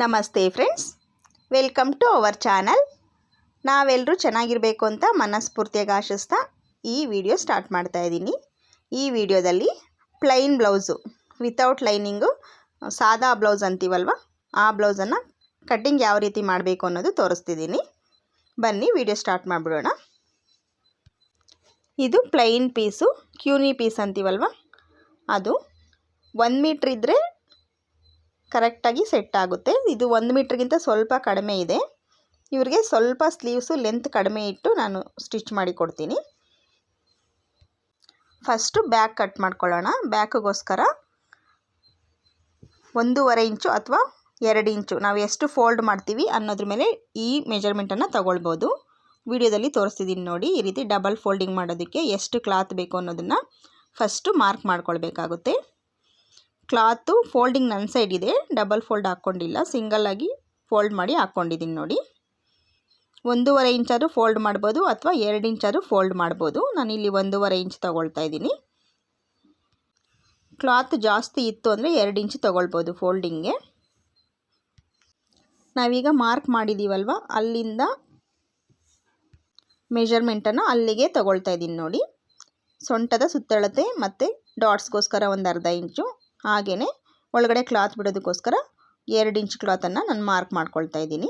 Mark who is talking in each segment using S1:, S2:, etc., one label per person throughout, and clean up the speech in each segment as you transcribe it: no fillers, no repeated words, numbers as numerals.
S1: ನಮಸ್ತೆ friends, welcome to our channel. ನಾವೆಲ್ಲರೂ ಚೆನ್ನಾಗಿರಬೇಕು ಅಂತ ಮನಸ್ಫೂರ್ತಿಯಾಗಿ ಆಶಿಸ್ತಾ ಈ ವಿಡಿಯೋ ಸ್ಟಾರ್ಟ್ ಮಾಡ್ತಾ ಇದ್ದೀನಿ. ಈ ವಿಡಿಯೋದಲ್ಲಿ ಪ್ಲೈನ್ ಬ್ಲೌಸು ವಿತೌಟ್ ಲೈನಿಂಗು, ಸಾದಾ ಬ್ಲೌಸ್ ಅಂತೀವಲ್ವ, ಆ ಬ್ಲೌಸನ್ನು ಕಟ್ಟಿಂಗ್ ಯಾವ ರೀತಿ ಮಾಡಬೇಕು ಅನ್ನೋದು ತೋರಿಸ್ತಿದ್ದೀನಿ. ಬನ್ನಿ ವಿಡಿಯೋ ಸ್ಟಾರ್ಟ್ ಮಾಡಿಬಿಡೋಣ. ಇದು ಪ್ಲೈನ್ ಪೀಸು, ಕ್ಯೂನಿ ಪೀಸ್ ಅಂತೀವಲ್ವ, ಅದು 1 ಮೀಟ್ರ್ ಇದ್ದರೆ ಕರೆಕ್ಟಾಗಿ ಸೆಟ್ ಆಗುತ್ತೆ. ಇದು 1 ಮೀಟ್ರಿಗಿಂತ ಸ್ವಲ್ಪ ಕಡಿಮೆ ಇದೆ. ಇವರಿಗೆ ಸ್ವಲ್ಪ ಸ್ಲೀವ್ಸು ಲೆಂತ್ ಕಡಿಮೆ ಇಟ್ಟು ನಾನು ಸ್ಟಿಚ್ ಮಾಡಿ ಕೊಡ್ತೀನಿ. ಫಸ್ಟು ಬ್ಯಾಕ್ ಕಟ್ ಮಾಡ್ಕೊಳ್ಳೋಣ. ಬ್ಯಾಕ್ಗೋಸ್ಕರ 1.5 ಇಂಚು ಅಥವಾ 2 ಇಂಚು ನಾವು ಎಷ್ಟು ಫೋಲ್ಡ್ ಮಾಡ್ತೀವಿ ಅನ್ನೋದ್ರ ಮೇಲೆ ಈ ಮೆಜರ್ಮೆಂಟನ್ನು ತಗೊಳ್ಬೋದು. ವಿಡಿಯೋದಲ್ಲಿ ತೋರಿಸ್ತಿದ್ದೀನಿ ನೋಡಿ. ಈ ರೀತಿ ಡಬಲ್ ಫೋಲ್ಡಿಂಗ್ ಮಾಡೋದಕ್ಕೆ ಎಷ್ಟು ಕ್ಲಾತ್ ಬೇಕು ಅನ್ನೋದನ್ನು ಫಸ್ಟು ಮಾರ್ಕ್ ಮಾಡ್ಕೊಳ್ಬೇಕಾಗುತ್ತೆ. ಕ್ಲಾತು ಫೋಲ್ಡಿಂಗ್ ನನ್ನ ಸೈಡ್ ಇದೆ, ಡಬಲ್ ಫೋಲ್ಡ್ ಹಾಕ್ಕೊಂಡಿಲ್ಲ, ಸಿಂಗಲ್ಲಾಗಿ ಫೋಲ್ಡ್ ಮಾಡಿ ಹಾಕ್ಕೊಂಡಿದ್ದೀನಿ ನೋಡಿ. 1.5 ಇಂಚಾದರೂ ಫೋಲ್ಡ್ ಮಾಡ್ಬೋದು ಅಥವಾ 2 ಇಂಚಾದರೂ ಫೋಲ್ಡ್ ಮಾಡ್ಬೋದು. ನಾನಿಲ್ಲಿ 1.5 ಇಂಚ್ ತೊಗೊಳ್ತಾ ಇದ್ದೀನಿ. ಕ್ಲಾತ್ ಜಾಸ್ತಿ ಇತ್ತು ಅಂದರೆ 2 ಇಂಚ್ ತೊಗೊಳ್ಬೋದು ಫೋಲ್ಡಿಂಗ್ಗೆ. ನಾವೀಗ ಮಾರ್ಕ್ ಮಾಡಿದ್ದೀವಲ್ವ, ಅಲ್ಲಿಂದ ಮೆಜರ್ಮೆಂಟನ್ನು ಅಲ್ಲಿಗೆ ತೊಗೊಳ್ತಾ ಇದ್ದೀನಿ ನೋಡಿ. ಸೊಂಟದ ಸುತ್ತಳತೆ ಮತ್ತು ಡಾಟ್ಸ್ಗೋಸ್ಕರ 1/2 ಇಂಚು, ಹಾಗೆಯೇ ಒಳಗಡೆ ಕ್ಲಾತ್ ಬಿಡೋದಕ್ಕೋಸ್ಕರ 2 ಇಂಚ್ ಕ್ಲಾತನ್ನು ನಾನು ಮಾರ್ಕ್ ಮಾಡ್ಕೊಳ್ತಾ ಇದ್ದೀನಿ.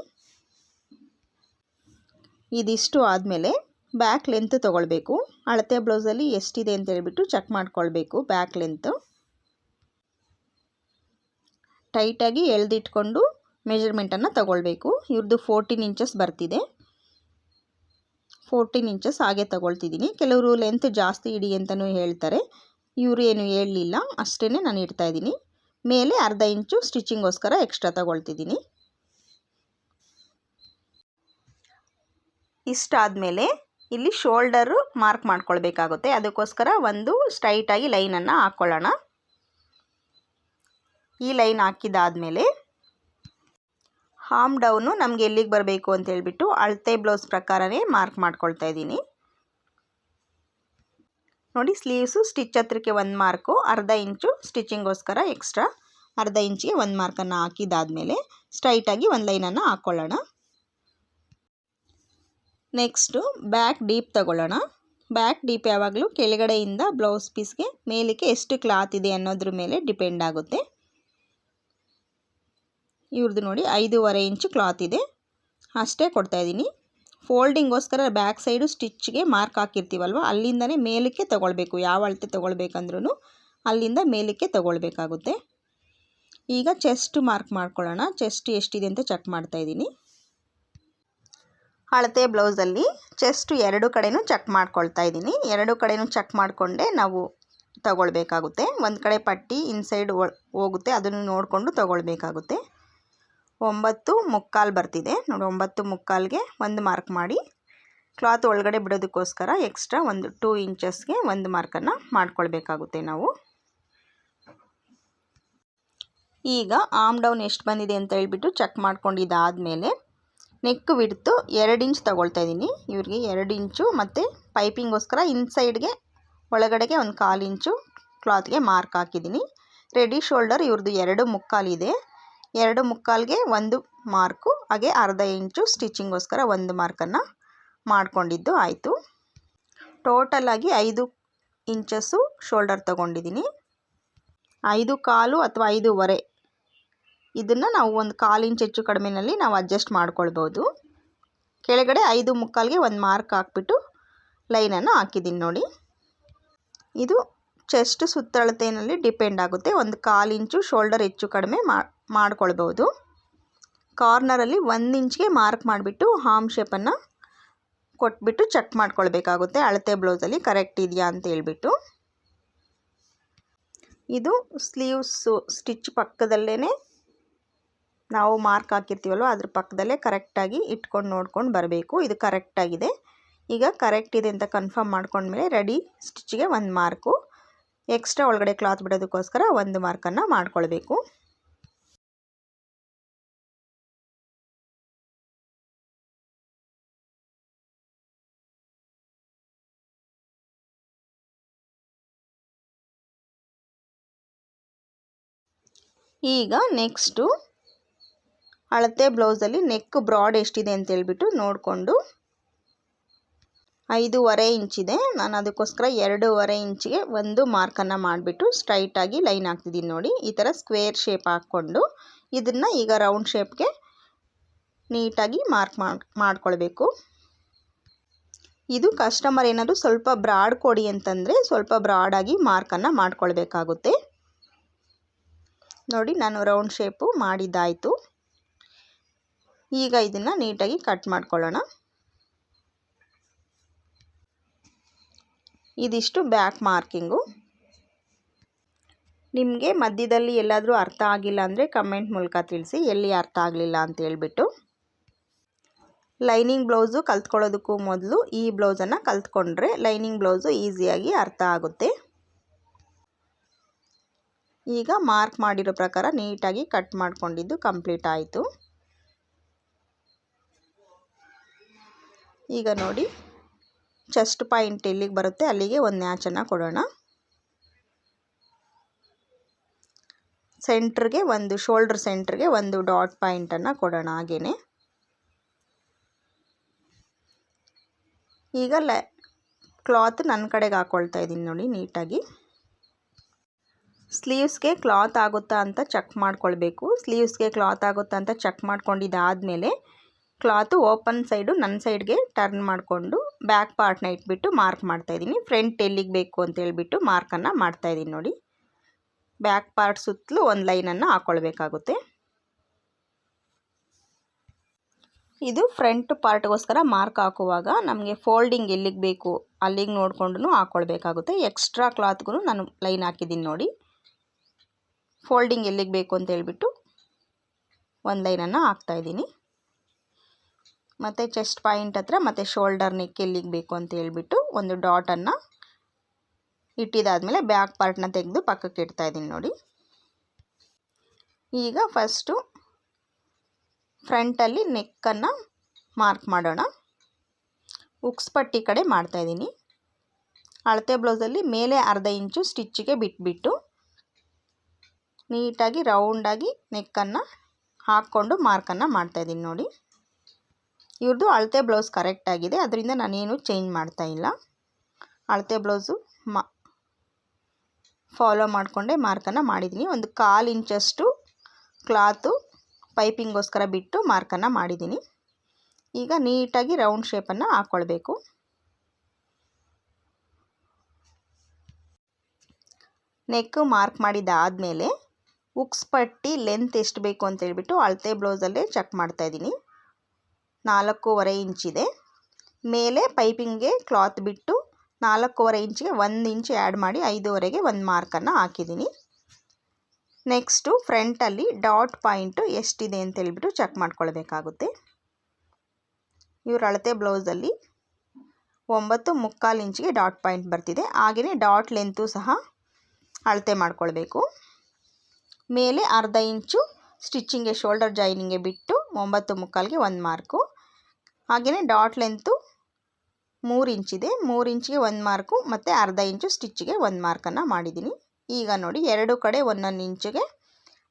S1: ಇದಿಷ್ಟು ಆದಮೇಲೆ ಬ್ಯಾಕ್ ಲೆಂತ್ ತೊಗೊಳ್ಬೇಕು. ಅಳತೆ ಬ್ಲೌಸಲ್ಲಿ ಎಷ್ಟಿದೆ ಅಂತ ಹೇಳ್ಬಿಟ್ಟು ಚೆಕ್ ಮಾಡ್ಕೊಳ್ಬೇಕು. ಬ್ಯಾಕ್ ಲೆಂತು ಟೈಟಾಗಿ ಎಳೆದಿಟ್ಕೊಂಡು ಮೆಜರ್ಮೆಂಟನ್ನು ತೊಗೊಳ್ಬೇಕು. ಇವ್ರದ್ದು 14 ಇಂಚಸ್ ಬರ್ತಿದೆ. 14 ಇಂಚಸ್ ಹಾಗೆ ತೊಗೊಳ್ತಿದ್ದೀನಿ. ಕೆಲವರು ಲೆಂತ್ ಜಾಸ್ತಿ ಇಡಿ ಅಂತಲೂ ಹೇಳ್ತಾರೆ. ಇವರು ಏನು ಹೇಳಲಿಲ್ಲ, ಅಷ್ಟೇ ನಾನು ಇಡ್ತಾಯಿದ್ದೀನಿ. ಮೇಲೆ 1/2 ಇಂಚು ಸ್ಟಿಚಿಂಗೋಸ್ಕರ ಎಕ್ಸ್ಟ್ರಾ ತೊಗೊಳ್ತಿದ್ದೀನಿ. ಇಷ್ಟಾದಮೇಲೆ ಇಲ್ಲಿ ಶೋಲ್ಡರು ಮಾರ್ಕ್ ಮಾಡ್ಕೊಳ್ಬೇಕಾಗುತ್ತೆ. ಅದಕ್ಕೋಸ್ಕರ ಒಂದು ಸ್ಟ್ರೈಟಾಗಿ ಲೈನನ್ನು ಹಾಕ್ಕೊಳ್ಳೋಣ. ಈ ಲೈನ್ ಹಾಕಿದ್ದಾದಮೇಲೆ ಹಾಮ್ ಡೌನು ನಮಗೆ ಎಲ್ಲಿಗೆ ಬರಬೇಕು ಅಂತ ಹೇಳ್ಬಿಟ್ಟು ಅಳತೆ ಬ್ಲೌಸ್ ಪ್ರಕಾರವೇ ಮಾರ್ಕ್ ಮಾಡ್ಕೊಳ್ತಾ ಇದ್ದೀನಿ ನೋಡಿ. ಸ್ಲೀವ್ಸು ಸ್ಟಿಚ್ ಹತ್ರಕ್ಕೆ 1 ಮಾರ್ಕು, 1/2 ಇಂಚು ಸ್ಟಿಚಿಂಗೋಸ್ಕರ ಎಕ್ಸ್ಟ್ರಾ 1/2 ಇಂಚಿಗೆ 1 ಮಾರ್ಕನ್ನು ಹಾಕಿದ್ದಾದಮೇಲೆ ಸ್ಟ್ರೈಟಾಗಿ ಒಂದು ಲೈನನ್ನು ಹಾಕ್ಕೊಳ್ಳೋಣ. ನೆಕ್ಸ್ಟು ಬ್ಯಾಕ್ ಡೀಪ್ ತಗೊಳ್ಳೋಣ. ಬ್ಯಾಕ್ ಡೀಪ್ ಯಾವಾಗಲೂ ಕೆಳಗಡೆಯಿಂದ ಬ್ಲೌಸ್ ಪೀಸ್ಗೆ ಮೇಲಕ್ಕೆ ಎಷ್ಟು ಕ್ಲಾತ್ ಇದೆ ಅನ್ನೋದ್ರ ಮೇಲೆ ಡಿಪೆಂಡ್ ಆಗುತ್ತೆ. ಇವ್ರದ್ದು ನೋಡಿ 5.5 ಇಂಚು ಕ್ಲಾತ್ ಇದೆ, ಅಷ್ಟೇ ಕೊಡ್ತಾಯಿದ್ದೀನಿ. ಫೋಲ್ಡಿಂಗೋಸ್ಕರ ಬ್ಯಾಕ್ ಸೈಡು ಸ್ಟಿಚ್ಗೆ ಮಾರ್ಕ್ ಹಾಕಿರ್ತೀವಲ್ವ, ಅಲ್ಲಿಂದನೇ ಮೇಲಕ್ಕೆ ತೊಗೊಳ್ಬೇಕು. ಯಾವ ಅಳತೆ ತೊಗೊಳ್ಬೇಕಂದ್ರೂ ಅಲ್ಲಿಂದ ಮೇಲಕ್ಕೆ ತೊಗೊಳ್ಬೇಕಾಗುತ್ತೆ. ಈಗ ಚೆಸ್ಟ್ ಮಾರ್ಕ್ ಮಾಡ್ಕೊಳ್ಳೋಣ. ಚೆಸ್ಟ್ ಎಷ್ಟಿದೆ ಅಂತ ಚೆಕ್ ಮಾಡ್ತಾಯಿದ್ದೀನಿ. ಅಳತೆ ಬ್ಲೌಸಲ್ಲಿ ಚೆಸ್ಟು 2 ಕಡೆನೂ ಚೆಕ್ ಮಾಡ್ಕೊಳ್ತಾ ಇದ್ದೀನಿ. 2 ಕಡೆನೂ ಚೆಕ್ ಮಾಡಿಕೊಂಡೇ ನಾವು ತಗೊಳ್ಬೇಕಾಗುತ್ತೆ. ಒಂದು ಕಡೆ ಪಟ್ಟಿ ಇನ್ಸೈಡ್ ಹೋಗುತ್ತೆ, ಅದನ್ನು ನೋಡಿಕೊಂಡು ತೊಗೊಳ್ಬೇಕಾಗುತ್ತೆ. 9.75 ಬರ್ತಿದೆ ನೋಡಿ. 9.75ಗೆ 1 ಮಾರ್ಕ್ ಮಾಡಿ ಕ್ಲಾತ್ ಒಳಗಡೆ ಬಿಡೋದಕ್ಕೋಸ್ಕರ ಎಕ್ಸ್ಟ್ರಾ ಒಂದು 2 ಇಂಚಸ್ಗೆ 1 ಮಾರ್ಕನ್ನು ಮಾಡ್ಕೊಳ್ಬೇಕಾಗುತ್ತೆ ನಾವು. ಈಗ ಆರ್ಮ್ ಡೌನ್ ಎಷ್ಟು ಬಂದಿದೆ ಅಂತ ಹೇಳ್ಬಿಟ್ಟು ಚೆಕ್ ಮಾಡ್ಕೊಂಡಿದ್ದಾದಮೇಲೆ ನೆಕ್ ವಿಡ್ತು 2 ಇಂಚ್ ತೊಗೊಳ್ತಾ ಇದ್ದೀನಿ. ಇವ್ರಿಗೆ 2 ಇಂಚು ಮತ್ತು ಪೈಪಿಂಗೋಸ್ಕರ ಇನ್ಸೈಡ್ಗೆ ಒಳಗಡೆಗೆ 1/4 ಇಂಚು ಕ್ಲಾತ್ಗೆ ಮಾರ್ಕ್ ಹಾಕಿದ್ದೀನಿ. ರೆಡಿ ಶೋಲ್ಡರ್ ಇವ್ರದ್ದು 2.75 ಇದೆ. 2.75ಗೆ 1 ಮಾರ್ಕು, ಹಾಗೆ 1/2 ಇಂಚು ಸ್ಟಿಚಿಂಗೋಸ್ಕರ 1 ಮಾರ್ಕನ್ನು ಮಾಡಿಕೊಂಡಿದ್ದು ಆಯಿತು. ಟೋಟಲಾಗಿ 5 ಇಂಚಸ್ಸು ಶೋಲ್ಡರ್ ತೊಗೊಂಡಿದ್ದೀನಿ. 5.25 ಅಥವಾ 5.25 ಇದನ್ನು ನಾವು 1/4 ಇಂಚ್ ಹೆಚ್ಚು ಕಡಿಮೆನಲ್ಲಿ ನಾವು ಅಡ್ಜಸ್ಟ್ ಮಾಡ್ಕೊಳ್ಬೋದು. ಕೆಳಗಡೆ 5.75ಗೆ 1 ಮಾರ್ಕ್ ಹಾಕ್ಬಿಟ್ಟು ಲೈನನ್ನು ಹಾಕಿದ್ದೀನಿ ನೋಡಿ. ಇದು ಚೆಸ್ಟ್ ಸುತ್ತಳತೆಯಲ್ಲಿ ಡಿಪೆಂಡ್ ಆಗುತ್ತೆ. 1/4 ಇಂಚು ಶೋಲ್ಡರ್ ಹೆಚ್ಚು ಕಡಿಮೆ ಮಾಡ್ಕೊಳ್ಬೋದು. ಕಾರ್ನರಲ್ಲಿ 1 ಇಂಚ್ಗೆ ಮಾರ್ಕ್ ಮಾಡಿಬಿಟ್ಟು ಹಾಮ್ ಶೇಪನ್ನು ಕೊಟ್ಬಿಟ್ಟು ಚೆಕ್ ಮಾಡ್ಕೊಳ್ಬೇಕಾಗುತ್ತೆ ಅಳತೆ ಬ್ಲೌಸಲ್ಲಿ ಕರೆಕ್ಟ್ ಇದೆಯಾ ಅಂತ ಹೇಳ್ಬಿಟ್ಟು. ಇದು ಸ್ಲೀವ್ಸು ಸ್ಟಿಚ್ ಪಕ್ಕದಲ್ಲೇ ನಾವು ಮಾರ್ಕ್ ಹಾಕಿರ್ತೀವಲ್ವ, ಅದ್ರ ಪಕ್ಕದಲ್ಲೇ ಕರೆಕ್ಟಾಗಿ ಇಟ್ಕೊಂಡು ನೋಡ್ಕೊಂಡು ಬರಬೇಕು. ಇದು ಕರೆಕ್ಟಾಗಿದೆ. ಈಗ ಕರೆಕ್ಟ್ ಇದೆ ಅಂತ ಕನ್ಫರ್ಮ್ ಮಾಡ್ಕೊಂಡ್ಮೇಲೆ ರೆಡಿ ಸ್ಟಿಚ್ಗೆ 1 ಮಾರ್ಕು, ಎಕ್ಸ್ಟ್ರಾ ಒಳಗಡೆ ಕ್ಲಾತ್ ಬಿಡೋದಕ್ಕೋಸ್ಕರ 1 ಮಾರ್ಕನ್ನು ಮಾಡ್ಕೊಳ್ಬೇಕು. ಈಗ ನೆಕ್ಸ್ಟು ಅಳತೆ ಬ್ಲೌಸಲ್ಲಿ ನೆಕ್ ಬ್ರಾಡ್ ಎಷ್ಟಿದೆ ಅಂತ ಹೇಳ್ಬಿಟ್ಟು ನೋಡಿಕೊಂಡು 5.5 ಇಂಚಿದೆ. ನಾನು ಅದಕ್ಕೋಸ್ಕರ 2.5 ಇಂಚಿಗೆ ಒಂದು ಮಾರ್ಕನ್ನು ಮಾಡಿಬಿಟ್ಟು ಸ್ಟ್ರೈಟಾಗಿ ಲೈನ್ ಹಾಕ್ತಿದ್ದೀನಿ ನೋಡಿ. ಈ ಥರ ಸ್ಕ್ವೇರ್ ಶೇಪ್ ಹಾಕ್ಕೊಂಡು ಇದನ್ನು ಈಗ ರೌಂಡ್ ಶೇಪ್ಗೆ ನೀಟಾಗಿ ಮಾರ್ಕ್ ಮಾಡ್ಕೊಳ್ಬೇಕು. ಇದು ಕಸ್ಟಮರ್ ಏನಾದರೂ ಸ್ವಲ್ಪ ಬ್ರಾಡ್ ಕೊಡಿ ಅಂತಂದರೆ ಸ್ವಲ್ಪ ಬ್ರಾಡಾಗಿ ಮಾರ್ಕನ್ನು ಮಾಡ್ಕೊಳ್ಬೇಕಾಗುತ್ತೆ. ನೋಡಿ ನಾನು ರೌಂಡ್ ಶೇಪು ಮಾಡಿದ್ದಾಯಿತು. ಈಗ ಇದನ್ನು ನೀಟಾಗಿ ಕಟ್ ಮಾಡ್ಕೊಳ್ಳೋಣ. ಇದಿಷ್ಟು ಬ್ಯಾಕ್ ಮಾರ್ಕಿಂಗು. ನಿಮಗೆ ಮಧ್ಯದಲ್ಲಿ ಎಲ್ಲಾದರೂ ಅರ್ಥ ಆಗಿಲ್ಲ ಅಂದರೆ ಕಮೆಂಟ್ ಮೂಲಕ ತಿಳಿಸಿ ಎಲ್ಲಿ ಅರ್ಥ ಆಗಲಿಲ್ಲ ಅಂತ ಹೇಳ್ಬಿಟ್ಟು. ಲೈನಿಂಗ್ ಬ್ಲೌಸು ಕಲ್ತ್ಕೊಳ್ಳೋದಕ್ಕೂ ಮೊದಲು ಈ ಬ್ಲೌಸನ್ನು ಕಲ್ತ್ಕೊಂಡ್ರೆ ಲೈನಿಂಗ್ ಬ್ಲೌಸು ಈಸಿಯಾಗಿ ಅರ್ಥ ಆಗುತ್ತೆ. ಈಗ ಮಾರ್ಕ್ ಮಾಡಿರೋ ಪ್ರಕಾರ ನೀಟಾಗಿ ಕಟ್ ಮಾಡ್ಕೊಂಡಿದ್ದು ಕಂಪ್ಲೀಟ್ ಆಯಿತು. ಈಗ ನೋಡಿ ಚೆಸ್ಟ್ ಪಾಯಿಂಟ್ ಎಲ್ಲಿಗೆ ಬರುತ್ತೆ ಅಲ್ಲಿಗೆ ಒಂದು ನ್ಯಾಚನ್ನು ಕೊಡೋಣ. ಸೆಂಟ್ರಿಗೆ ಒಂದು ಶೋಲ್ಡರ್ ಸೆಂಟ್ರಿಗೆ ಒಂದು ಡಾಟ್ ಪಾಯಿಂಟನ್ನು ಕೊಡೋಣ. ಹಾಗೇನೆ ಈಗ ಕ್ಲಾತ್ ನನ್ನ ಕಡೆಗೆ ಹಾಕ್ಕೊಳ್ತಾ ಇದ್ದೀನಿ ನೋಡಿ ನೀಟಾಗಿ. ಸ್ಲೀವ್ಸ್ಗೆ ಕ್ಲಾತ್ ಆಗುತ್ತಾ ಅಂತ ಚೆಕ್ ಮಾಡ್ಕೊಳ್ಬೇಕು. ಸ್ಲೀವ್ಸ್ಗೆ ಕ್ಲಾತ್ ಆಗುತ್ತಾ ಅಂತ ಚೆಕ್ ಮಾಡ್ಕೊಂಡಿದ್ದಾದಮೇಲೆ ಕ್ಲಾತು ಓಪನ್ ಸೈಡು ನನ್ನ ಸೈಡ್ಗೆ ಟರ್ನ್ ಮಾಡಿಕೊಂಡು ಬ್ಯಾಕ್ ಪಾರ್ಟ್ನ ಇಟ್ಬಿಟ್ಟು ಮಾರ್ಕ್ ಮಾಡ್ತಾಯಿದ್ದೀನಿ. ಫ್ರಂಟ್ ಎಲ್ಲಿಗೆ ಬೇಕು ಅಂತ ಹೇಳ್ಬಿಟ್ಟು ಮಾರ್ಕನ್ನು ಮಾಡ್ತಾಯಿದ್ದೀನಿ ನೋಡಿ. ಬ್ಯಾಕ್ ಪಾರ್ಟ್ ಸುತ್ತಲೂ ಒಂದು ಲೈನನ್ನು ಹಾಕ್ಕೊಳ್ಬೇಕಾಗುತ್ತೆ. ಇದು ಫ್ರಂಟ್ ಪಾರ್ಟ್ಗೋಸ್ಕರ ಮಾರ್ಕ್ ಹಾಕುವಾಗ ನಮಗೆ ಫೋಲ್ಡಿಂಗ್ ಎಲ್ಲಿಗೆ ಬೇಕು ಅಲ್ಲಿಗೆ ನೋಡಿಕೊಂಡು ಹಾಕ್ಕೊಳ್ಬೇಕಾಗುತ್ತೆ. ಎಕ್ಸ್ಟ್ರಾ ಕ್ಲಾತ್ಗೂ ನಾನು ಲೈನ್ ಹಾಕಿದ್ದೀನಿ ನೋಡಿ. ಫೋಲ್ಡಿಂಗ್ ಎಲ್ಲಿಗೆ ಬೇಕು ಅಂತ ಹೇಳ್ಬಿಟ್ಟು ಒಂದು ಲೈನನ್ನು ಹಾಕ್ತಾಯಿದ್ದೀನಿ. ಮತ್ತು ಚೆಸ್ಟ್ ಪಾಯಿಂಟ್ ಹತ್ರ ಮತ್ತು ಶೋಲ್ಡರ್ ನೆಕ್ ಎಲ್ಲಿಗೆ ಬೇಕು ಅಂತ ಹೇಳ್ಬಿಟ್ಟು ಒಂದು ಡಾಟನ್ನು ಇಟ್ಟಿದ್ದಾದಮೇಲೆ ಬ್ಯಾಕ್ ಪಾರ್ಟ್ನ ತೆಗೆದು ಪಕ್ಕಕ್ಕೆ ಇಡ್ತಾಯಿದ್ದೀನಿ ನೋಡಿ. ಈಗ ಫಸ್ಟು ಫ್ರಂಟಲ್ಲಿ ನೆಕ್ಕನ್ನು ಮಾರ್ಕ್ ಮಾಡೋಣ. ಉಕ್ಸ್ ಪಟ್ಟಿ ಕಡೆ ಮಾಡ್ತಾಯಿದ್ದೀನಿ. ಅಳತೆ ಬ್ಲೌಸಲ್ಲಿ ಮೇಲೆ ಅರ್ಧ ಇಂಚು ಸ್ಟಿಚ್ಚಿಗೆ ಬಿಟ್ಬಿಟ್ಟು ನೀಟಾಗಿ ರೌಂಡಾಗಿ ನೆಕ್ಕನ್ನು ಹಾಕ್ಕೊಂಡು ಮಾರ್ಕನ್ನು ಮಾಡ್ತಾಯಿದ್ದೀನಿ ನೋಡಿ. ಇವ್ರದ್ದು ಅಳತೆ ಬ್ಲೌಸ್ ಕರೆಕ್ಟಾಗಿದೆ, ಅದರಿಂದ ನಾನೇನು ಚೇಂಜ್ ಮಾಡ್ತಾಯಿಲ್ಲ. ಅಳತೆ ಬ್ಲೌಸು ಫಾಲೋ ಮಾಡಿಕೊಂಡೆ ಮಾರ್ಕನ್ನು ಮಾಡಿದ್ದೀನಿ. ಒಂದು 1/4 ಇಂಚಷ್ಟು ಕ್ಲಾತು ಪೈಪಿಂಗೋಸ್ಕರ ಬಿಟ್ಟು ಮಾರ್ಕನ್ನು ಮಾಡಿದ್ದೀನಿ. ಈಗ ನೀಟಾಗಿ ರೌಂಡ್ ಶೇಪನ್ನು ಹಾಕ್ಕೊಳ್ಬೇಕು. ನೆಕ್ ಮಾರ್ಕ್ ಮಾಡಿದ್ದಾದಮೇಲೆ ಉಕ್ಸ್ ಪಟ್ಟಿ ಲೆಂತ್ ಎಷ್ಟು ಬೇಕು ಅಂತ ಹೇಳ್ಬಿಟ್ಟು ಅಳತೆ ಬ್ಲೌಸಲ್ಲೇ ಚೆಕ್ ಮಾಡ್ತಾಯಿದ್ದೀನಿ. 4.5 ಇಂಚಿದೆ. ಮೇಲೆ ಪೈಪಿಂಗ್ಗೆ ಕ್ಲಾತ್ ಬಿಟ್ಟು 4.5 ಇಂಚಿಗೆ 1 ಇಂಚ್ ಆ್ಯಡ್ ಮಾಡಿ 5.5ಗೆ ಒಂದು ಮಾರ್ಕನ್ನು ಹಾಕಿದ್ದೀನಿ. ನೆಕ್ಸ್ಟು ಫ್ರಂಟಲ್ಲಿ ಡಾಟ್ ಪಾಯಿಂಟು ಎಷ್ಟಿದೆ ಅಂತ ಹೇಳ್ಬಿಟ್ಟು ಚೆಕ್ ಮಾಡ್ಕೊಳ್ಬೇಕಾಗುತ್ತೆ. ಇವ್ರ ಅಳತೆ ಬ್ಲೌಸಲ್ಲಿ 9.25 ಇಂಚಿಗೆ ಡಾಟ್ ಪಾಯಿಂಟ್ ಬರ್ತಿದೆ. ಹಾಗೆಯೇ ಡಾಟ್ ಲೆಂತು ಸಹ ಅಳತೆ ಮಾಡ್ಕೊಳ್ಬೇಕು. ಮೇಲೆ ಅರ್ಧ ಇಂಚು ಸ್ಟಿಚ್ಚಿಂಗ್ಗೆ ಶೋಲ್ಡರ್ ಜಾಯಿನಿಂಗ್ಗೆ ಬಿಟ್ಟು 9.25ಗೆ ಒಂದು ಮಾರ್ಕು. ಹಾಗೆಯೇ ಡಾಟ್ ಲೆಂತು 3 ಇಂಚಿದೆ. 3 ಇಂಚಿಗೆ ಒಂದು ಮಾರ್ಕು ಮತ್ತು ಅರ್ಧ ಇಂಚು ಸ್ಟಿಚ್ಚಿಗೆ ಒಂದು ಮಾರ್ಕನ್ನು ಮಾಡಿದ್ದೀನಿ. ಈಗ ನೋಡಿ ಎರಡು ಕಡೆ 1 ಇಂಚಿಗೆ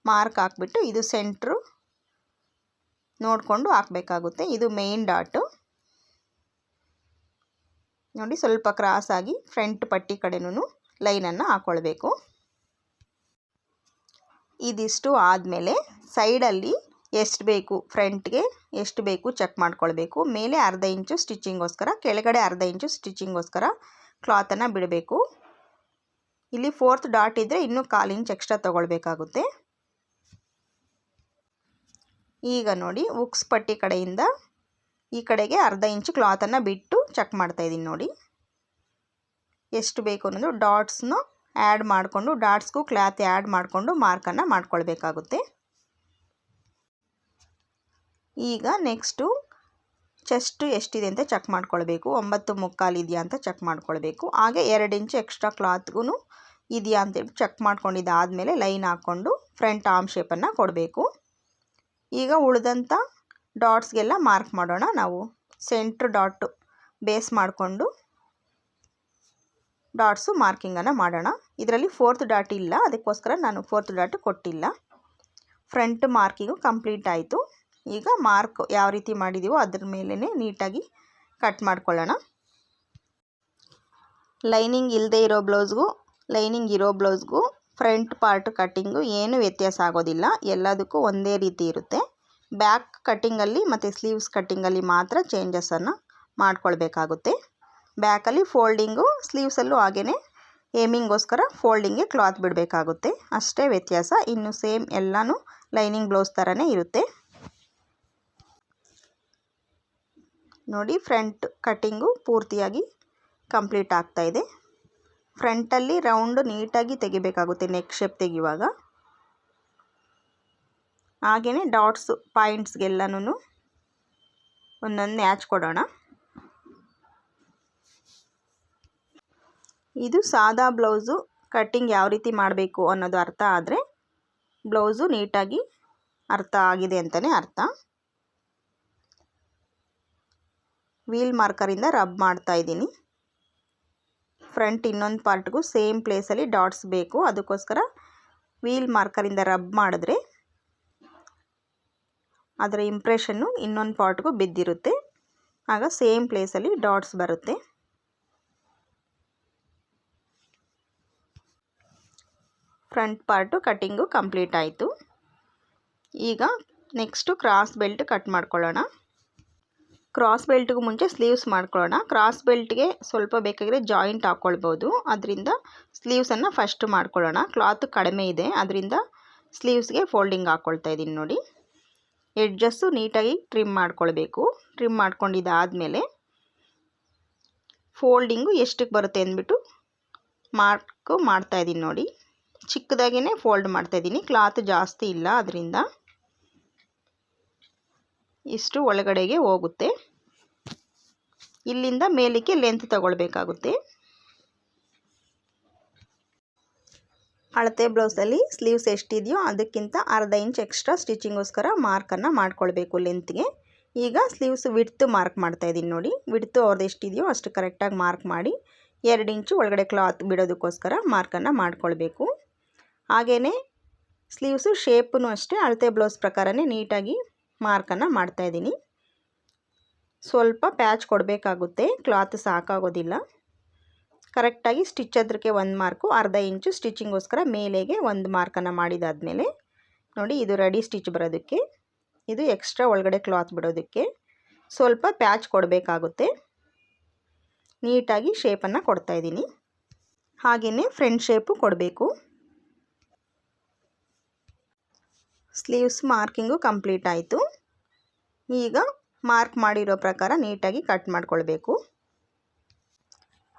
S1: ಮಾರ್ಕ್ ಹಾಕ್ಬಿಟ್ಟು ಇದು ಸೆಂಟ್ರು ನೋಡಿಕೊಂಡು ಹಾಕಬೇಕಾಗುತ್ತೆ. ಇದು ಮೇನ್ ಡಾಟು ನೋಡಿ. ಸ್ವಲ್ಪ ಕ್ರಾಸಾಗಿ ಫ್ರಂಟ್ ಪಟ್ಟಿ ಕಡೆನೂ ಲೈನನ್ನು ಹಾಕ್ಕೊಳ್ಬೇಕು. ಇದಿಷ್ಟು ಆದಮೇಲೆ ಸೈಡಲ್ಲಿ ಎಷ್ಟು ಬೇಕು ಫ್ರಂಟ್ಗೆ ಎಷ್ಟು ಬೇಕು ಚೆಕ್ ಮಾಡ್ಕೊಳ್ಬೇಕು. ಮೇಲೆ ಅರ್ಧ ಇಂಚು ಸ್ಟಿಚ್ಚಿಂಗೋಸ್ಕರ, ಕೆಳಗಡೆ ಅರ್ಧ ಇಂಚು ಸ್ಟಿಚ್ಚಿಂಗೋಸ್ಕರ ಕ್ಲಾತನ್ನು ಬಿಡಬೇಕು. ಇಲ್ಲಿ 4th ಡಾಟ್ ಇದ್ದರೆ ಇನ್ನೂ 1/4 ಇಂಚ್ ಎಕ್ಸ್ಟ್ರಾ ತೊಗೊಳ್ಬೇಕಾಗುತ್ತೆ. ಈಗ ನೋಡಿ ಉಕ್ಸ್ ಪಟ್ಟಿ ಕಡೆಯಿಂದ ಈ ಕಡೆಗೆ ಅರ್ಧ ಇಂಚು ಕ್ಲಾತನ್ನು ಬಿಟ್ಟು ಚೆಕ್ ಮಾಡ್ತಾಯಿದ್ದೀನಿ ನೋಡಿ. ಎಷ್ಟು ಬೇಕು ಅನ್ನೋದು ಡಾಟ್ಸ್ನ ಆ್ಯಡ್ ಮಾಡಿಕೊಂಡು ಡಾಟ್ಸ್ಗೂ ಕ್ಲಾತ್ ಆ್ಯಡ್ ಮಾಡಿಕೊಂಡು ಮಾರ್ಕನ್ನು ಮಾಡ್ಕೊಳ್ಬೇಕಾಗುತ್ತೆ. ಈಗ ನೆಕ್ಸ್ಟು ಚೆಸ್ಟು ಎಷ್ಟಿದೆ ಅಂತ ಚೆಕ್ ಮಾಡ್ಕೊಳ್ಬೇಕು. 9.25 ಇದೆಯಾ ಅಂತ ಚೆಕ್ ಮಾಡ್ಕೊಳ್ಬೇಕು. ಹಾಗೆ 2 ಇಂಚು ಎಕ್ಸ್ಟ್ರಾ ಕ್ಲಾತ್ಗೂ ಇದೆಯಾ ಅಂತೇಳಿ ಚೆಕ್ ಮಾಡ್ಕೊಂಡಿದ್ದಾದಮೇಲೆ ಲೈನ್ ಹಾಕ್ಕೊಂಡು ಫ್ರಂಟ್ ಆರ್ಮ್ ಶೇಪನ್ನು ಕೊಡಬೇಕು. ಈಗ ಉಳಿದಂಥ ಡಾಟ್ಸ್ಗೆಲ್ಲ ಮಾರ್ಕ್ ಮಾಡೋಣ. ನಾವು ಸೆಂಟ್ರ್ ಡಾಟು ಬೇಸ್ ಮಾಡಿಕೊಂಡು ಡಾಟ್ಸು ಮಾರ್ಕಿಂಗನ್ನು ಮಾಡೋಣ. ಇದರಲ್ಲಿ 4th ಡಾಟ್ ಇಲ್ಲ, ಅದಕ್ಕೋಸ್ಕರ ನಾನು 4th ಡಾಟ್ ಕೊಟ್ಟಿಲ್ಲ. ಫ್ರಂಟ್ ಮಾರ್ಕಿಂಗು ಕಂಪ್ಲೀಟ್ ಆಯಿತು. ಈಗ ಮಾರ್ಕ್ ಯಾವ ರೀತಿ ಮಾಡಿದ್ದೀವೋ ಅದ್ರ ಮೇಲೇ ನೀಟಾಗಿ ಕಟ್ ಮಾಡ್ಕೊಳ್ಳೋಣ. ಲೈನಿಂಗ್ ಇಲ್ಲದೆ ಇರೋ ಬ್ಲೌಸ್ಗೂ ಲೈನಿಂಗ್ ಇರೋ ಬ್ಲೌಸ್ಗೂ ಫ್ರಂಟ್ ಪಾರ್ಟ್ ಕಟ್ಟಿಂಗು ಏನು ವ್ಯತ್ಯಾಸ ಆಗೋದಿಲ್ಲ, ಎಲ್ಲದಕ್ಕೂ ಒಂದೇ ರೀತಿ ಇರುತ್ತೆ. ಬ್ಯಾಕ್ ಕಟ್ಟಿಂಗಲ್ಲಿ ಮತ್ತು ಸ್ಲೀವ್ಸ್ ಕಟ್ಟಿಂಗಲ್ಲಿ ಮಾತ್ರ ಚೇಂಜಸನ್ನು ಮಾಡ್ಕೊಳ್ಬೇಕಾಗುತ್ತೆ. ಬ್ಯಾಕಲ್ಲಿ ಫೋಲ್ಡಿಂಗು, ಸ್ಲೀವ್ಸಲ್ಲೂ ಹಾಗೇ ಏಮಿಂಗೋಸ್ಕರ ಫೋಲ್ಡಿಂಗ್ಗೆ ಕ್ಲಾತ್ ಬಿಡಬೇಕಾಗುತ್ತೆ, ಅಷ್ಟೇ ವ್ಯತ್ಯಾಸ. ಇನ್ನು ಸೇಮ್ ಎಲ್ಲನೂ ಲೈನಿಂಗ್ ಬ್ಲೌಸ್ ಥರನೇ ಇರುತ್ತೆ. ನೋಡಿ, ಫ್ರಂಟ್ ಕಟ್ಟಿಂಗು ಪೂರ್ತಿಯಾಗಿ ಕಂಪ್ಲೀಟ್ ಆಗ್ತಾಯಿದೆ. ಫ್ರಂಟಲ್ಲಿ ರೌಂಡ್ ನೀಟಾಗಿ ತೆಗಿಬೇಕಾಗುತ್ತೆ ನೆಕ್ ಶೇಪ್ ತೆಗೆಯುವಾಗ. ಹಾಗೆಯೇ ಡಾಟ್ಸು ಪಾಯಿಂಟ್ಸ್ಗೆಲ್ಲನೂ ಒಂದೊಂದು ನ್ಯಾಚ್ ಕೊಡೋಣ. ಇದು ಸಾದಾ ಬ್ಲೌಸು ಕಟ್ಟಿಂಗ್ ಯಾವ ರೀತಿ ಮಾಡಬೇಕು ಅನ್ನೋದು ಅರ್ಥ ಆದರೆ ಬ್ಲೌಸು ನೀಟಾಗಿ ಅರ್ಥ ಆಗಿದೆ ಅಂತಲೇ ಅರ್ಥ. ವೀಲ್ ಮಾರ್ಕರಿಂದ ರಬ್ ಮಾಡ್ತಾ ಇದ್ದೀನಿ. ಫ್ರಂಟ್ ಇನ್ನೊಂದು ಪಾರ್ಟ್ಗೂ ಸೇಮ್ ಪ್ಲೇಸಲ್ಲಿ ಡಾಟ್ಸ್ ಬೇಕು, ಅದಕ್ಕೋಸ್ಕರ ವೀಲ್ ಮಾರ್ಕರಿಂದ ರಬ್ ಮಾಡಿದ್ರೆ ಅದರ ಇಂಪ್ರೆಷನ್ನು ಇನ್ನೊಂದು ಪಾರ್ಟ್ಗೂ ಬಿದ್ದಿರುತ್ತೆ, ಆಗ ಸೇಮ್ ಪ್ಲೇಸಲ್ಲಿ ಡಾಟ್ಸ್ ಬರುತ್ತೆ. ಫ್ರಂಟ್ ಪಾರ್ಟು ಕಟ್ಟಿಂಗು ಕಂಪ್ಲೀಟ್ ಆಯಿತು. ಈಗ ನೆಕ್ಸ್ಟು ಕ್ರಾಸ್ ಬೆಲ್ಟ್ ಕಟ್ ಮಾಡ್ಕೊಳ್ಳೋಣ. ಕ್ರಾಸ್ ಬೆಲ್ಟ್ಗೂ ಮುಂಚೆ ಸ್ಲೀವ್ಸ್ ಮಾಡ್ಕೊಳ್ಳೋಣ. ಕ್ರಾಸ್ ಬೆಲ್ಟ್ಗೆ ಸ್ವಲ್ಪ ಬೇಕಾದರೆ ಜಾಯಿಂಟ್ ಹಾಕ್ಕೊಳ್ಬೋದು, ಅದರಿಂದ ಸ್ಲೀವ್ಸನ್ನು ಫಸ್ಟ್ ಮಾಡ್ಕೊಳ್ಳೋಣ. ಕ್ಲಾತ್ ಕಡಿಮೆ ಇದೆ, ಅದರಿಂದ ಸ್ಲೀವ್ಸ್ಗೆ ಫೋಲ್ಡಿಂಗ್ ಹಾಕ್ಕೊಳ್ತಾ ಇದ್ದೀನಿ. ನೋಡಿ, ಎಡ್ಜಸ್ಸು ನೀಟಾಗಿ ಟ್ರಿಮ್ ಮಾಡ್ಕೊಳ್ಬೇಕು. ಟ್ರಿಮ್ ಮಾಡ್ಕೊಂಡಿದ್ದಾದಮೇಲೆ ಫೋಲ್ಡಿಂಗು ಎಷ್ಟಕ್ಕೆ ಬರುತ್ತೆ ಅಂದ್ಬಿಟ್ಟು ಮಾರ್ಕು ಮಾಡ್ತಾಯಿದ್ದೀನಿ. ನೋಡಿ, ಚಿಕ್ಕದಾಗಿಯೇ ಫೋಲ್ಡ್ ಮಾಡ್ತಾಯಿದ್ದೀನಿ, ಕ್ಲಾತ್ ಜಾಸ್ತಿ ಇಲ್ಲ, ಅದರಿಂದ ಇಷ್ಟು ಒಳಗಡೆಗೆ ಹೋಗುತ್ತೆ. ಇಲ್ಲಿಂದ ಮೇಲಕ್ಕೆ ಲೆಂತ್ ತಗೊಳ್ಬೇಕಾಗುತ್ತೆ. ಅಳತೆ ಬ್ಲೌಸಲ್ಲಿ ಸ್ಲೀವ್ಸ್ ಎಷ್ಟಿದೆಯೋ ಅದಕ್ಕಿಂತ ಅರ್ಧ ಇಂಚ್ ಎಕ್ಸ್ಟ್ರಾ ಸ್ಟಿಚಿಂಗೋಸ್ಕರ ಮಾರ್ಕನ್ನು ಮಾಡ್ಕೊಳ್ಬೇಕು ಲೆಂತ್ಗೆ. ಈಗ ಸ್ಲೀವ್ಸ್ ವಿಡ್ತ್ ಮಾರ್ಕ್ ಮಾಡ್ತಾಯಿದ್ದೀನಿ. ನೋಡಿ, ವಿಡ್ತು ಅವ್ರದ್ದು ಎಷ್ಟಿದೆಯೋ ಅಷ್ಟು ಕರೆಕ್ಟಾಗಿ ಮಾರ್ಕ್ ಮಾಡಿ 2 ಇಂಚು ಒಳಗಡೆ ಕ್ಲಾತ್ ಬಿಡೋದಕ್ಕೋಸ್ಕರ ಮಾರ್ಕನ್ನು ಮಾಡ್ಕೊಳ್ಬೇಕು. ಹಾಗೆಯೇ ಸ್ಲೀವ್ಸು ಶೇಪೂ ಅಷ್ಟೇ ಅಳತೆ ಬ್ಲೌಸ್ ಪ್ರಕಾರನೇ ನೀಟಾಗಿ ಮಾರ್ಕನ್ನು ಮಾಡ್ತಾಯಿದ್ದೀನಿ. ಸ್ವಲ್ಪ ಪ್ಯಾಚ್ ಕೊಡಬೇಕಾಗುತ್ತೆ, ಕ್ಲಾತ್ ಸಾಕಾಗೋದಿಲ್ಲ. ಕರೆಕ್ಟಾಗಿ ಸ್ಟಿಚ್ ಹತ್ರಕ್ಕೆ ಒಂದು ಮಾರ್ಕು, ಅರ್ಧ ಇಂಚು ಸ್ಟಿಚಿಂಗೋಸ್ಕರ ಮೇಲೆಗೆ ಒಂದು ಮಾರ್ಕನ್ನು ಮಾಡಿದಾದಮೇಲೆ ನೋಡಿ, ಇದು ರೆಡಿ ಸ್ಟಿಚ್ ಬರೋದಕ್ಕೆ, ಇದು ಎಕ್ಸ್ಟ್ರಾ ಒಳಗಡೆ ಕ್ಲಾತ್ ಬಿಡೋದಕ್ಕೆ ಸ್ವಲ್ಪ ಪ್ಯಾಚ್ ಕೊಡಬೇಕಾಗುತ್ತೆ. ನೀಟಾಗಿ ಶೇಪನ್ನು ಕೊಡ್ತಾಯಿದ್ದೀನಿ. ಹಾಗೆಯೇ ಫ್ರಂಟ್ ಶೇಪು ಕೊಡಬೇಕು. ಸ್ಲೀವ್ಸ್ ಮಾರ್ಕಿಂಗು ಕಂಪ್ಲೀಟ್ ಆಯಿತು. ಈಗ ಮಾರ್ಕ್ ಮಾಡಿರೋ ಪ್ರಕಾರ ನೀಟಾಗಿ ಕಟ್ ಮಾಡ್ಕೊಳ್ಬೇಕು.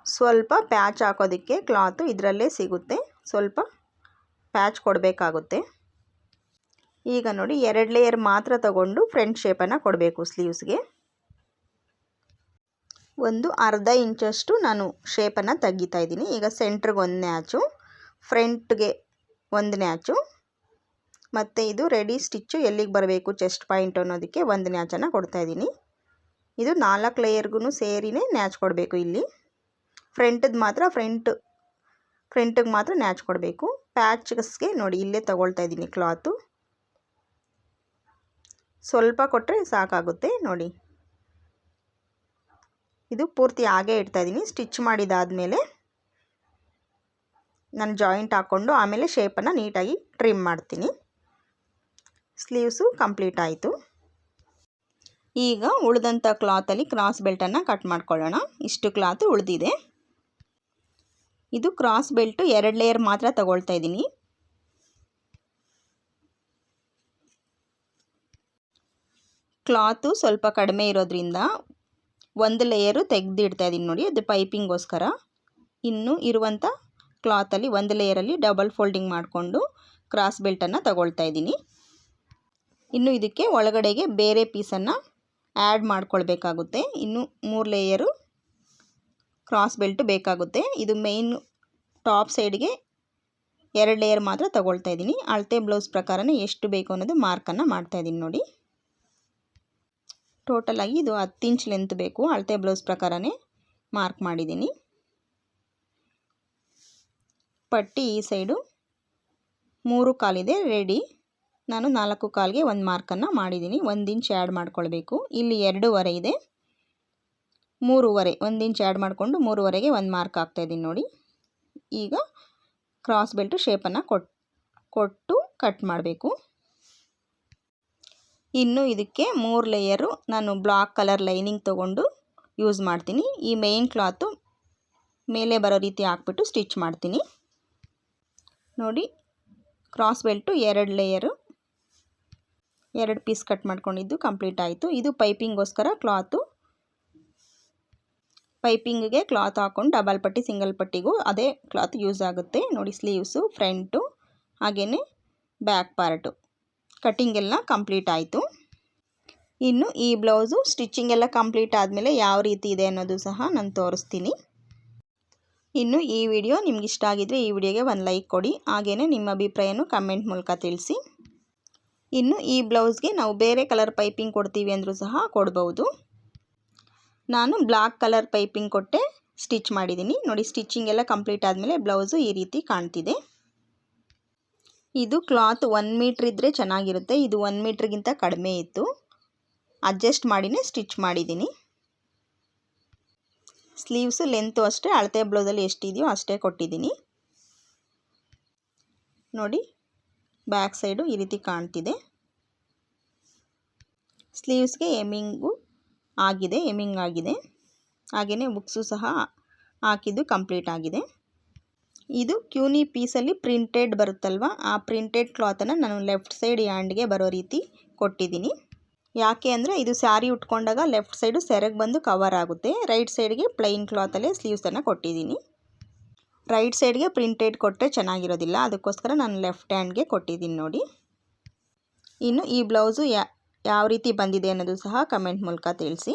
S1: ಸ್ವಲ್ಪ ಪ್ಯಾಚ್ ಹಾಕೋದಕ್ಕೆ ಕ್ಲಾತು ಇದರಲ್ಲೇ ಸಿಗುತ್ತೆ, ಸ್ವಲ್ಪ ಪ್ಯಾಚ್ ಕೊಡಬೇಕಾಗುತ್ತೆ. ಈಗ ನೋಡಿ, 2 ಲೇಯರ್ ಮಾತ್ರ ತಗೊಂಡು ಫ್ರಂಟ್ ಶೇಪನ್ನು ಕೊಡಬೇಕು ಸ್ಲೀವ್ಸ್ಗೆ. ಒಂದು ಅರ್ಧ ಇಂಚಷ್ಟು ನಾನು ಶೇಪನ್ನು ತೆಗಿತಾ ಇದ್ದೀನಿ. ಈಗ ಸೆಂಟ್ರಿಗೆ ಒಂದು ನ್ಯಾಚು, ಫ್ರಂಟ್ಗೆ ಒಂದು ನ್ಯಾಚು, ಮತ್ತು ಇದು ರೆಡಿ ಸ್ಟಿಚ್ಚು ಎಲ್ಲಿಗೆ ಬರಬೇಕು ಚೆಸ್ಟ್ ಪಾಯಿಂಟ್ ಅನ್ನೋದಕ್ಕೆ ಒಂದು ನ್ಯಾಚನ್ನು ಕೊಡ್ತಾಯಿದ್ದೀನಿ. ಇದು 4 ಲೇಯರ್ಗೂ ಸೇರಿನೇ ನ್ಯಾಚ್ ಕೊಡಬೇಕು. ಇಲ್ಲಿ ಫ್ರಂಟಿಗೆ ಮಾತ್ರ ನ್ಯಾಚ್ ಕೊಡಬೇಕು. ಪ್ಯಾಚಸ್ಗೆ ನೋಡಿ ಇಲ್ಲೇ ತಗೊಳ್ತಾ ಇದ್ದೀನಿ ಕ್ಲಾತು, ಸ್ವಲ್ಪ ಕೊಟ್ಟರೆ ಸಾಕಾಗುತ್ತೆ. ನೋಡಿ, ಇದು ಪೂರ್ತಿ ಹಾಗೇ ಇಡ್ತಾಯಿದ್ದೀನಿ. ಸ್ಟಿಚ್ ಮಾಡಿದಾದಮೇಲೆ ನಾನು ಜಾಯಿಂಟ್ ಹಾಕ್ಕೊಂಡು ಆಮೇಲೆ ಶೇಪನ್ನು ನೀಟಾಗಿ ಟ್ರಿಮ್ ಮಾಡ್ತೀನಿ. ಸ್ಲೀವ್ಸು ಕಂಪ್ಲೀಟ್ ಆಯಿತು. ಈಗ ಉಳಿದಂಥ ಕ್ಲಾತಲ್ಲಿ ಕ್ರಾಸ್ ಬೆಲ್ಟನ್ನು ಕಟ್ ಮಾಡ್ಕೊಳ್ಳೋಣ. ಇಷ್ಟು ಕ್ಲಾತು ಉಳಿದಿದೆ. ಇದು ಕ್ರಾಸ್ ಬೆಲ್ಟು 2 ಲೇಯರ್ ಮಾತ್ರ ತಗೊಳ್ತಾ ಇದ್ದೀನಿ. ಕ್ಲಾತು ಸ್ವಲ್ಪ ಕಡಿಮೆ ಇರೋದ್ರಿಂದ 1 ಲೇಯರು ತೆಗೆದಿಡ್ತಾ ಇದ್ದೀನಿ. ನೋಡಿ, ಅದು ಪೈಪಿಂಗೋಸ್ಕರ. ಇನ್ನು ಇರುವಂಥ ಕ್ಲಾತಲ್ಲಿ 1 ಲೇಯರಲ್ಲಿ ಡಬಲ್ ಫೋಲ್ಡಿಂಗ್ ಮಾಡಿಕೊಂಡು ಕ್ರಾಸ್ ಬೆಲ್ಟನ್ನು ತಗೊಳ್ತಾ ಇದ್ದೀನಿ. ಇನ್ನು ಇದಕ್ಕೆ ಒಳಗಡೆಗೆ ಬೇರೆ ಪೀಸನ್ನು ಆ್ಯಡ್ ಮಾಡ್ಕೊಳ್ಬೇಕಾಗುತ್ತೆ. ಇನ್ನು 3 ಲೇಯರು ಕ್ರಾಸ್ ಬೆಲ್ಟು ಬೇಕಾಗುತ್ತೆ. ಇದು ಮೇನ್ ಟಾಪ್ ಸೈಡ್ಗೆ 2 ಲೇಯರ್ ಮಾತ್ರ ತಗೊಳ್ತಾ ಇದ್ದೀನಿ. ಅಳತೆ ಬ್ಲೌಸ್ ಪ್ರಕಾರನೇ ಎಷ್ಟು ಬೇಕು ಅನ್ನೋದು ಮಾರ್ಕನ್ನು ಮಾಡ್ತಾಯಿದ್ದೀನಿ. ನೋಡಿ, ಟೋಟಲಾಗಿ ಇದು 10 ಇಂಚ್ ಲೆಂತ್ ಬೇಕು, ಅಳತೆ ಬ್ಲೌಸ್ ಪ್ರಕಾರನೇ ಮಾರ್ಕ್ ಮಾಡಿದ್ದೀನಿ. ಪಟ್ಟಿ ಈ ಸೈಡು 3 ಕಾಲಿದೆ ರೆಡಿ. ನಾನು 4/4ಗೆ 1 ಮಾರ್ಕನ್ನು ಮಾಡಿದ್ದೀನಿ. 1 ಇಂಚ್ ಆ್ಯಡ್ ಮಾಡ್ಕೊಳ್ಬೇಕು. ಇಲ್ಲಿ 2.5 ಇದೆ, 3.5 1 ಇಂಚ್ ಆ್ಯಡ್ ಮಾಡಿಕೊಂಡು 3.5ಗೆ 1 ಮಾರ್ಕ್ ಹಾಕ್ತಾಯಿದ್ದೀನಿ ನೋಡಿ. ಈಗ ಕ್ರಾಸ್ ಬೆಲ್ಟು ಶೇಪನ್ನು ಕೊಟ್ಟು ಕಟ್ ಮಾಡಬೇಕು. ಇನ್ನು ಇದಕ್ಕೆ 3 ಲೇಯರು ನಾನು ಬ್ಲಾಕ್ ಕಲರ್ ಲೈನಿಂಗ್ ತೊಗೊಂಡು ಯೂಸ್ ಮಾಡ್ತೀನಿ. ಈ ಮೇನ್ ಕ್ಲಾತು ಮೇಲೆ ಬರೋ ರೀತಿ ಹಾಕ್ಬಿಟ್ಟು ಸ್ಟಿಚ್ ಮಾಡ್ತೀನಿ ನೋಡಿ. Cross belt 2 layer 2 piece cut ಮಾಡ್ಕೊಂಡಿದ್ದು ಕಂಪ್ಲೀಟ್ ಆಯಿತು. ಇದು ಪೈಪಿಂಗೋಸ್ಕರ ಕ್ಲಾತು. ಪೈಪಿಂಗಿಗೆ ಕ್ಲಾತ್ ಹಾಕ್ಕೊಂಡು ಡಬಲ್ ಪಟ್ಟಿ ಸಿಂಗಲ್ ಪಟ್ಟಿಗೂ ಅದೇ ಕ್ಲಾತ್ ಯೂಸ್ ಆಗುತ್ತೆ ನೋಡಿ. ಸ್ಲೀವ್ಸು, ಫ್ರಂಟು, ಹಾಗೆಯೇ ಬ್ಯಾಕ್ ಪಾರ್ಟು ಕಟ್ಟಿಂಗ್ ಎಲ್ಲ ಕಂಪ್ಲೀಟ್ ಆಯಿತು. ಇನ್ನು ಈ ಬ್ಲೌಸು ಸ್ಟಿಚಿಂಗ್ ಎಲ್ಲ ಕಂಪ್ಲೀಟ್ ಆದಮೇಲೆ ಯಾವ ರೀತಿ ಇದೆ ಅನ್ನೋದು ಸಹ ನಾನು ತೋರಿಸ್ತೀನಿ. ಇನ್ನು ಈ ವಿಡಿಯೋ ನಿಮ್ಗೆ ಇಷ್ಟ ಆಗಿದ್ದರೆ ಈ ವಿಡಿಯೋಗೆ ಒಂದು ಲೈಕ್ ಕೊಡಿ. ಹಾಗೆಯೇ ನಿಮ್ಮ ಅಭಿಪ್ರಾಯನೂ ಕಮೆಂಟ್ ಮೂಲಕ ತಿಳಿಸಿ. ಇನ್ನು ಈ ಬ್ಲೌಸ್ಗೆ ನಾವು ಬೇರೆ ಕಲರ್ ಪೈಪಿಂಗ್ ಕೊಡ್ತೀವಿ ಅಂದರೂ ಸಹ ಕೊಡ್ಬೋದು. ನಾನು ಬ್ಲಾಕ್ ಕಲರ್ ಪೈಪಿಂಗ್ ಕೊಟ್ಟೆ ಸ್ಟಿಚ್ ಮಾಡಿದ್ದೀನಿ ನೋಡಿ. ಸ್ಟಿಚಿಂಗ್ ಎಲ್ಲ ಕಂಪ್ಲೀಟ್ ಆದಮೇಲೆ ಬ್ಲೌಸು ಈ ರೀತಿ ಕಾಣ್ತಿದೆ. ಇದು ಕ್ಲಾತ್ 1 ಮೀಟ್ರ್ ಇದ್ದರೆ ಚೆನ್ನಾಗಿರುತ್ತೆ. ಇದು 1 ಮೀಟ್ರಿಗಿಂತ ಕಡಿಮೆ ಇತ್ತು, ಅಡ್ಜಸ್ಟ್ ಮಾಡಿನೇ ಸ್ಟಿಚ್ ಮಾಡಿದ್ದೀನಿ. ಸ್ಲೀವ್ಸು ಲೆಂತು ಅಷ್ಟೇ ಅಳತೆ ಬ್ಲೌಸಲ್ಲಿ ಎಷ್ಟಿದೆಯೋ ಅಷ್ಟೇ ಕೊಟ್ಟಿದ್ದೀನಿ ನೋಡಿ. ಬ್ಯಾಕ್ ಸೈಡು ಈ ರೀತಿ ಕಾಣ್ತಿದೆ. ಸ್ಲೀವ್ಸ್ಗೆ ಎಮ್ಮಿಂಗ್ ಆಗಿದೆ, ಹಾಗೆಯೇ ಬುಕ್ಸು ಸಹ ಹಾಕಿದ್ದು ಕಂಪ್ಲೀಟ್ ಆಗಿದೆ. ಇದು ಕ್ಯೂನಿ ಪೀಸಲ್ಲಿ ಪ್ರಿಂಟೆಡ್ ಬರುತ್ತಲ್ವ, ಆ ಪ್ರಿಂಟೆಡ್ ಕ್ಲಾತನ್ನು ನಾನು ಲೆಫ್ಟ್ ಸೈಡ್ ಹ್ಯಾಂಡ್ಗೆ ಬರೋ ರೀತಿ ಕೊಟ್ಟಿದ್ದೀನಿ. ಯಾಕೆ ಅಂದರೆ ಇದು ಸ್ಯಾರಿ ಉಟ್ಕೊಂಡಾಗ ಲೆಫ್ಟ್ ಸೈಡು ಸೆರಗು ಬಂದು ಕವರ್ ಆಗುತ್ತೆ. ರೈಟ್ ಸೈಡ್ಗೆ ಪ್ಲೈನ್ ಕ್ಲಾತಲ್ಲೇ ಸ್ಲೀವ್ಸನ್ನು ಕೊಟ್ಟಿದ್ದೀನಿ. ರೈಟ್ ಸೈಡ್ಗೆ ಪ್ರಿಂಟೆಡ್ ಕೊಟ್ಟರೆ ಚೆನ್ನಾಗಿರೋದಿಲ್ಲ, ಅದಕ್ಕೋಸ್ಕರ ನಾನು ಲೆಫ್ಟ್ ಹ್ಯಾಂಡ್ಗೆ ಕೊಟ್ಟಿದ್ದೀನಿ ನೋಡಿ. ಇನ್ನು ಈ ಬ್ಲೌಸು ಯಾವ ರೀತಿ ಬಂದಿದೆ ಅನ್ನೋದು ಸಹ ಕಮೆಂಟ್ ಮೂಲಕ ತಿಳಿಸಿ.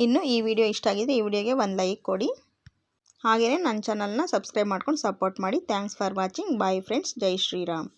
S1: ಇನ್ನು ಈ ವಿಡಿಯೋ ಇಷ್ಟ ಆಗಿದೆ ಈ ವಿಡಿಯೋಗೆ ಒಂದು ಲೈಕ್ ಕೊಡಿ. ಹಾಗೆಯೇ ನನ್ನ ಚಾನಲ್ನ ಸಬ್ಸ್ಕ್ರೈಬ್ ಮಾಡ್ಕೊಂಡು ಸಪೋರ್ಟ್ ಮಾಡಿ. Thanks for watching. Bye friends. ಜೈ ಶ್ರೀರಾಮ್.